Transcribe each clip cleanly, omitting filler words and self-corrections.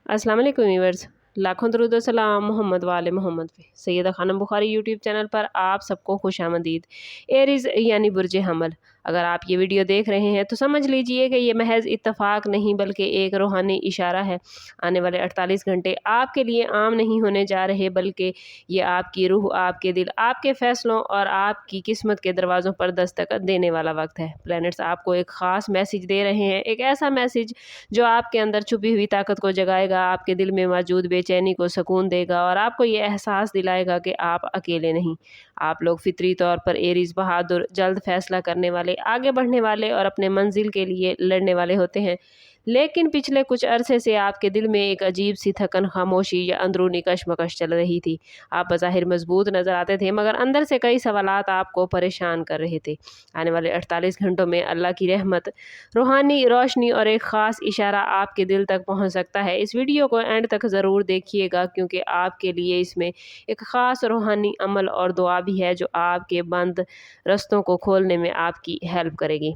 अस्सलाम वालेकुम व्यूअर्स। लाखों दरूद और सलाम मोहम्मद वाले मोहम्मद पे। सैयदा खानम बुखारी यूट्यूब चैनल पर आप सबको खुशामदीद। एरीज़ यानी बुर्ज हमल, अगर आप ये वीडियो देख रहे हैं तो समझ लीजिए कि ये महज इत्तफाक नहीं बल्कि एक रूहानी इशारा है। आने वाले 48 घंटे आपके लिए आम नहीं होने जा रहे, बल्कि ये आपकी रूह, आपके दिल, आपके फ़ैसलों और आपकी किस्मत के दरवाज़ों पर दस्तक देने वाला वक्त है। प्लैनेट्स आपको एक ख़ास मैसेज दे रहे हैं, एक ऐसा मैसेज जो आपके अंदर छुपी हुई ताकत को जगाएगा, आपके दिल में मौजूद बेचैनी को सुकून देगा और आपको ये एहसास दिलाएगा कि आप अकेले नहीं। आप लोग फितरी तौर पर एरीज़ बहादुर, जल्द फैसला करने वाले, आगे बढ़ने वाले और अपने मंजिल के लिए लड़ने वाले होते हैं। लेकिन पिछले कुछ अरसे से आपके दिल में एक अजीब सी थकन, खामोशी या अंदरूनी कशमकश चल रही थी। आप बज़ाहिर मजबूत नज़र आते थे, मगर अंदर से कई सवालात आपको परेशान कर रहे थे। आने वाले 48 घंटों में अल्लाह की रहमत, रूहानी रोशनी और एक ख़ास इशारा आपके दिल तक पहुंच सकता है। इस वीडियो को एंड तक ज़रूर देखिएगा, क्योंकि आपके लिए इसमें एक ख़ास रूहानी अमल और दुआ भी है जो आपके बंद रस्तों को खोलने में आपकी हेल्प करेगी।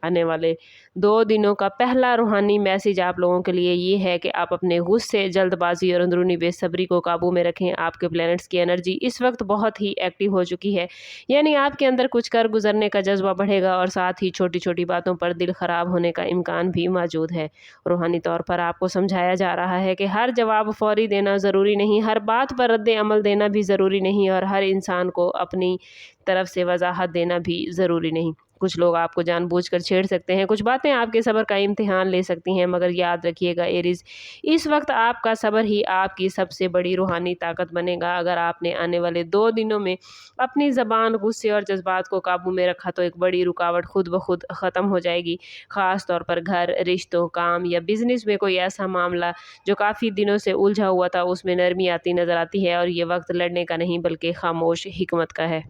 आने वाले 2 दिनों का पहला रूहानी मैसेज आप लोगों के लिए ये है कि आप अपने गुस्से, जल्दबाजी और अंदरूनी बेसब्री को काबू में रखें। आपके प्लैनेट्स की एनर्जी इस वक्त बहुत ही एक्टिव हो चुकी है, यानी आपके अंदर कुछ कर गुजरने का जज्बा बढ़ेगा और साथ ही छोटी छोटी बातों पर दिल ख़राब होने का इम्कान भी मौजूद है। रूहानी तौर पर आपको समझाया जा रहा है कि हर जवाब फौरी देना ज़रूरी नहीं, हर बात पर रद्द अमल देना भी ज़रूरी नहीं और हर इंसान को अपनी तरफ से वजाहत देना भी ज़रूरी नहीं। कुछ लोग आपको जानबूझकर छेड़ सकते हैं, कुछ बातें आपके सब्र का इम्तिहान ले सकती हैं, मगर याद रखिएगा एरीज़, इस वक्त आपका सब्र ही आपकी सबसे बड़ी रूहानी ताकत बनेगा। अगर आपने आने वाले 2 दिनों में अपनी ज़बान, गुस्से और जज्बात को काबू में रखा तो एक बड़ी रुकावट खुद ब खुद ख़त्म हो जाएगी। ख़ास तौर पर घर, रिश्तों, काम या बिज़नेस में कोई ऐसा मामला जो काफ़ी दिनों से उलझा हुआ था, उसमें नरमी आती नज़र आती है और ये वक्त लड़ने का नहीं बल्कि खामोश हिकमत का है।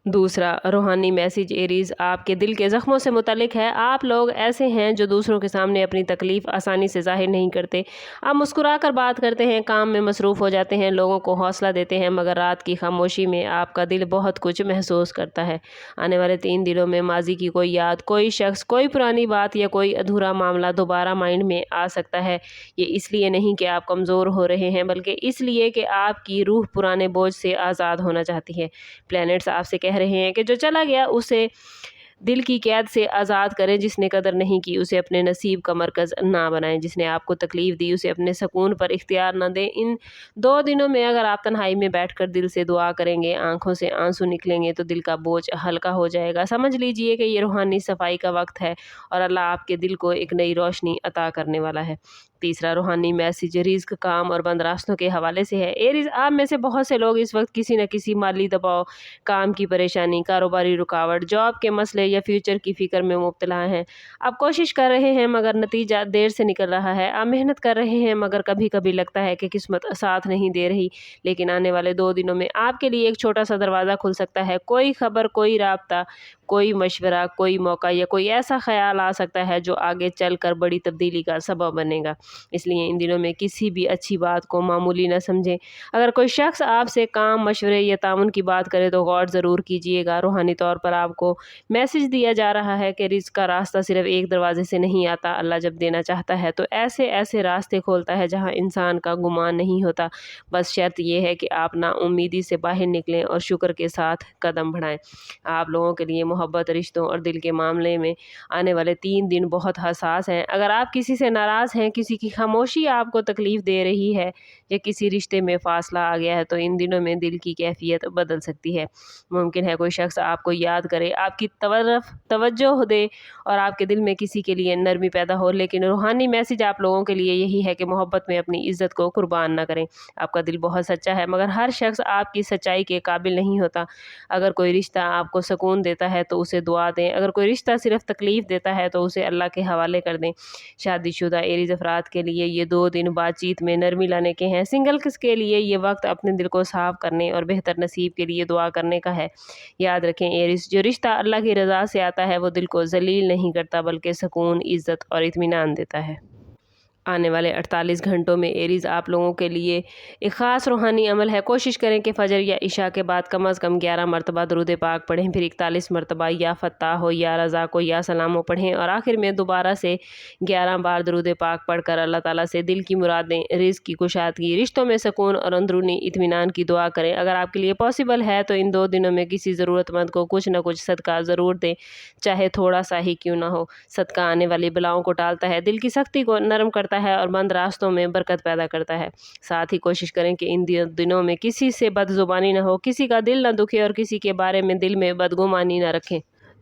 दूसरा रूहानी मैसेज एरीज़ आपके दिल के ज़ख्मों से मुतल्लिक है। आप लोग ऐसे हैं जो दूसरों के सामने अपनी तकलीफ़ आसानी से ज़ाहिर नहीं करते। आप मुस्कुरा कर बात करते हैं, काम में मसरूफ़ हो जाते हैं, लोगों को हौसला देते हैं, मगर रात की खामोशी में आपका दिल बहुत कुछ महसूस करता है। आने वाले 3 दिनों में माजी की कोई याद, कोई शख्स, कोई पुरानी बात या कोई अधूरा मामला दोबारा माइंड में आ सकता है। ये इसलिए नहीं कि आप कमज़ोर हो रहे हैं, बल्कि इसलिए कि आपकी रूह पुराने बोझ से आज़ाद होना चाहती है। प्लैनेट्स आपसे कह रहे हैं कि जो चला गया उसे दिल की कैद से आज़ाद करें। जिसने कदर नहीं की उसे अपने नसीब का मरकज़ ना बनाएं। जिसने आपको तकलीफ़ दी उसे अपने सुकून पर इख्तियार न दें। इन 2 दिनों में अगर आप तन्हाई में बैठकर दिल से दुआ करेंगे, आंखों से आंसू निकलेंगे तो दिल का बोझ हल्का हो जाएगा। समझ लीजिए कि ये रूहानी सफाई का वक्त है और अल्लाह आपके दिल को एक नई रोशनी अता करने वाला है। तीसरा रूहानी मैसेज रिज़्क, काम और बंद रास्तों के हवाले से है। एरीज़, आप में से बहुत से लोग इस वक्त किसी न किसी माली दबाव, काम की परेशानी, कारोबारी रुकावट, जॉब के मसले या फ्यूचर की फ़िक्र में मुब्तला हैं। आप कोशिश कर रहे हैं मगर नतीजा देर से निकल रहा है। आप मेहनत कर रहे हैं मगर कभी कभी लगता है कि किस्मत साथ नहीं दे रही। लेकिन आने वाले 2 दिनों में आपके लिए एक छोटा सा दरवाज़ा खुल सकता है। कोई खबर, कोई राब्ता, कोई मशवरा, कोई मौका या कोई ऐसा ख्याल आ सकता है जो आगे चल कर बड़ी तब्दीली का सबब बनेगा। इसलिए इन दिनों में किसी भी अच्छी बात को मामूली न समझें। अगर कोई शख्स आपसे काम, मशवरे या ताउन की बात करे तो गौर ज़रूर कीजिएगा। रूहानी तौर पर आपको मैसेज दिया जा रहा है कि रिज़्क का रास्ता सिर्फ एक दरवाजे से नहीं आता। अल्लाह जब देना चाहता है तो ऐसे ऐसे रास्ते खोलता है जहाँ इंसान का गुमान नहीं होता। बस शर्त यह है कि आप नाउम्मीदी से बाहर निकलें और शुक्र के साथ कदम बढ़ाएं। आप लोगों के लिए मोहब्बत, रिश्तों और दिल के मामले में आने वाले 3 दिन बहुत हसास हैं। अगर आप किसी से नाराज़ हैं, किसी की खामोशी आपको तकलीफ़ दे रही है या किसी रिश्ते में फ़ासला आ गया है, तो इन दिनों में दिल की कैफियत बदल सकती है। मुमकिन है कोई शख्स आपको याद करे, आपकी तरफ तवज्जो दे और आपके दिल में किसी के लिए नरमी पैदा हो। लेकिन रूहानी मैसेज आप लोगों के लिए यही है कि मोहब्बत में अपनी इज़्ज़त को कुर्बान ना करें। आपका दिल बहुत सच्चा है, मगर हर शख्स आपकी सच्चाई के काबिल नहीं होता। अगर कोई रिश्ता आपको सुकून देता है तो उसे दुआ दें। अगर कोई रिश्ता सिर्फ तकलीफ़ देता है तो उसे अल्लाह के हवाले कर दें। शादीशुदा एरीज़ अफराद के लिए ये 2 दिन बातचीत में नरमी लाने के हैं। सिंगल्स के लिए ये वक्त अपने दिल को साफ करने और बेहतर नसीब के लिए दुआ करने का है। याद रखें एरीज़, जो रिश्ता अल्लाह की रज़ा से आता है वो दिल को जलील नहीं करता, बल्कि सुकून, इज़्ज़त और इत्मीनान देता है। آنے والے 48 گھنٹوں میں ایریز آپ لوگوں کے لیے ایک خاص روحانی عمل ہے۔ کوشش کریں کہ فجر یا عشاء کے بعد کم از کم 11 مرتبہ درود پاک پڑھیں، پھر 41 مرتبہ یا فتح ہو یا رضا کو یا سلام ہو پڑھیں، اور آخر میں دوبارہ سے 11 بار درود پاک پڑھ کر اللہ تعالیٰ سے دل کی مرادیں، رزق کی کشادگی، رشتوں میں سکون اور اندرونی اطمینان کی دعا کریں۔ اگر آپ کے لیے پاسبل ہے تو ان 2 دنوں میں کسی ضرورت مند کو کچھ نہ کچھ صدقہ ضرور دیں، چاہے تھوڑا سا ہی کیوں نہ ہو۔ صدقہ آنے والی بلاؤں کو ٹالتا ہے، دل کی سختی کو نرم کرتا ہے اور بند راستوں میں برکت پیدا کرتا ہے۔ ساتھ ہی کوشش کریں کہ ان دنوں میں کسی سے بد زبانی نہ ہو، کسی کا دل نہ دکھے اور کسی کے بارے میں دل میں بدگمانی نہ رکھیں۔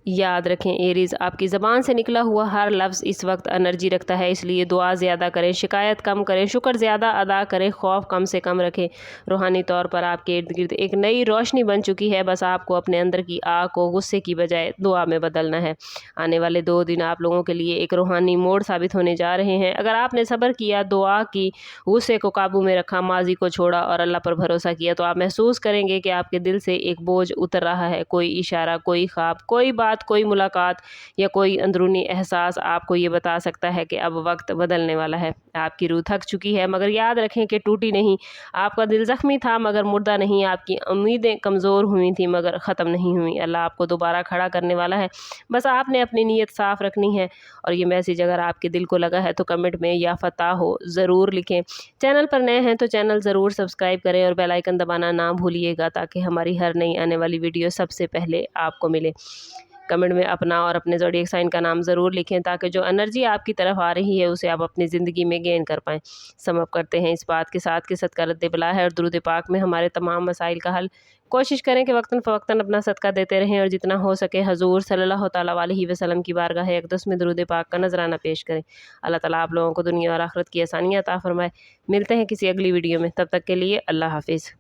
یاد رکھیں ایریز، آپ کی زبان سے نکلا ہوا ہر لفظ اس وقت انرجی رکھتا ہے، اس لیے دعا زیادہ کریں، شکایت کم کریں، شکر زیادہ ادا کریں، خوف کم سے کم رکھیں۔ روحانی طور پر آپ کے ارد گرد ایک نئی روشنی بن چکی ہے، بس آپ کو اپنے اندر کی آگ کو غصے کی بجائے دعا میں بدلنا ہے۔ آنے والے 2 دن آپ لوگوں کے لیے ایک روحانی موڑ ثابت ہونے جا رہے ہیں۔ اگر آپ نے صبر کیا، دعا کی، غصے کو قابو میں رکھا، ماضی کو چھوڑا اور اللہ پر بھروسہ کیا تو آپ محسوس کریں گے کہ آپ کے دل سے ایک بوجھ اتر رہا ہے۔ کوئی اشارہ، کوئی خواب، کوئی بات، کوئی ملاقات یا کوئی اندرونی احساس آپ کو یہ بتا سکتا ہے کہ اب وقت بدلنے والا ہے۔ آپ کی روح تھک چکی ہے مگر یاد رکھیں کہ ٹوٹی نہیں۔ آپ کا دل زخمی تھا مگر مردہ نہیں، آپ کی امیدیں کمزور ہوئی تھیں مگر ختم نہیں ہوئیں۔ اللہ آپ کو دوبارہ کھڑا کرنے والا ہے، بس آپ نے اپنی نیت صاف رکھنی ہے۔ اور یہ میسیج اگر آپ کے دل کو لگا ہے تو کمنٹ میں یا فتح ہو ضرور لکھیں۔ چینل پر نئے ہیں تو چینل ضرور سبسکرائب کریں اور بیل آئیکن دبانا نہ بھولیے گا تاکہ ہماری ہر نئی آنے والی ویڈیو سب سے پہلے آپ کو ملے۔ کمنٹ میں اپنا اور اپنے زوڈیک سائن کا نام ضرور لکھیں تاکہ جو انرجی آپ کی طرف آ رہی ہے اسے آپ اپنی زندگی میں گین کر پائیں۔ سم اپ کرتے ہیں اس بات کے ساتھ کہ صدقہ رد بلا ہے اور درود پاک میں ہمارے تمام مسائل کا حل۔ کوشش کریں کہ وقتاً فوقتاً اپنا صدقہ دیتے رہیں اور جتنا ہو سکے حضور صلی اللہ تعالیٰ علیہ وسلم کی بارگاہ اقدس میں درود پاک کا نذرانہ پیش کریں۔ اللہ تعالیٰ آپ لوگوں کو دنیا اور آخرت کی آسانیاں عطا فرمائے۔ ملتے ہیں کسی اگلی ویڈیو میں، تب تک کے لیے اللہ حافظ۔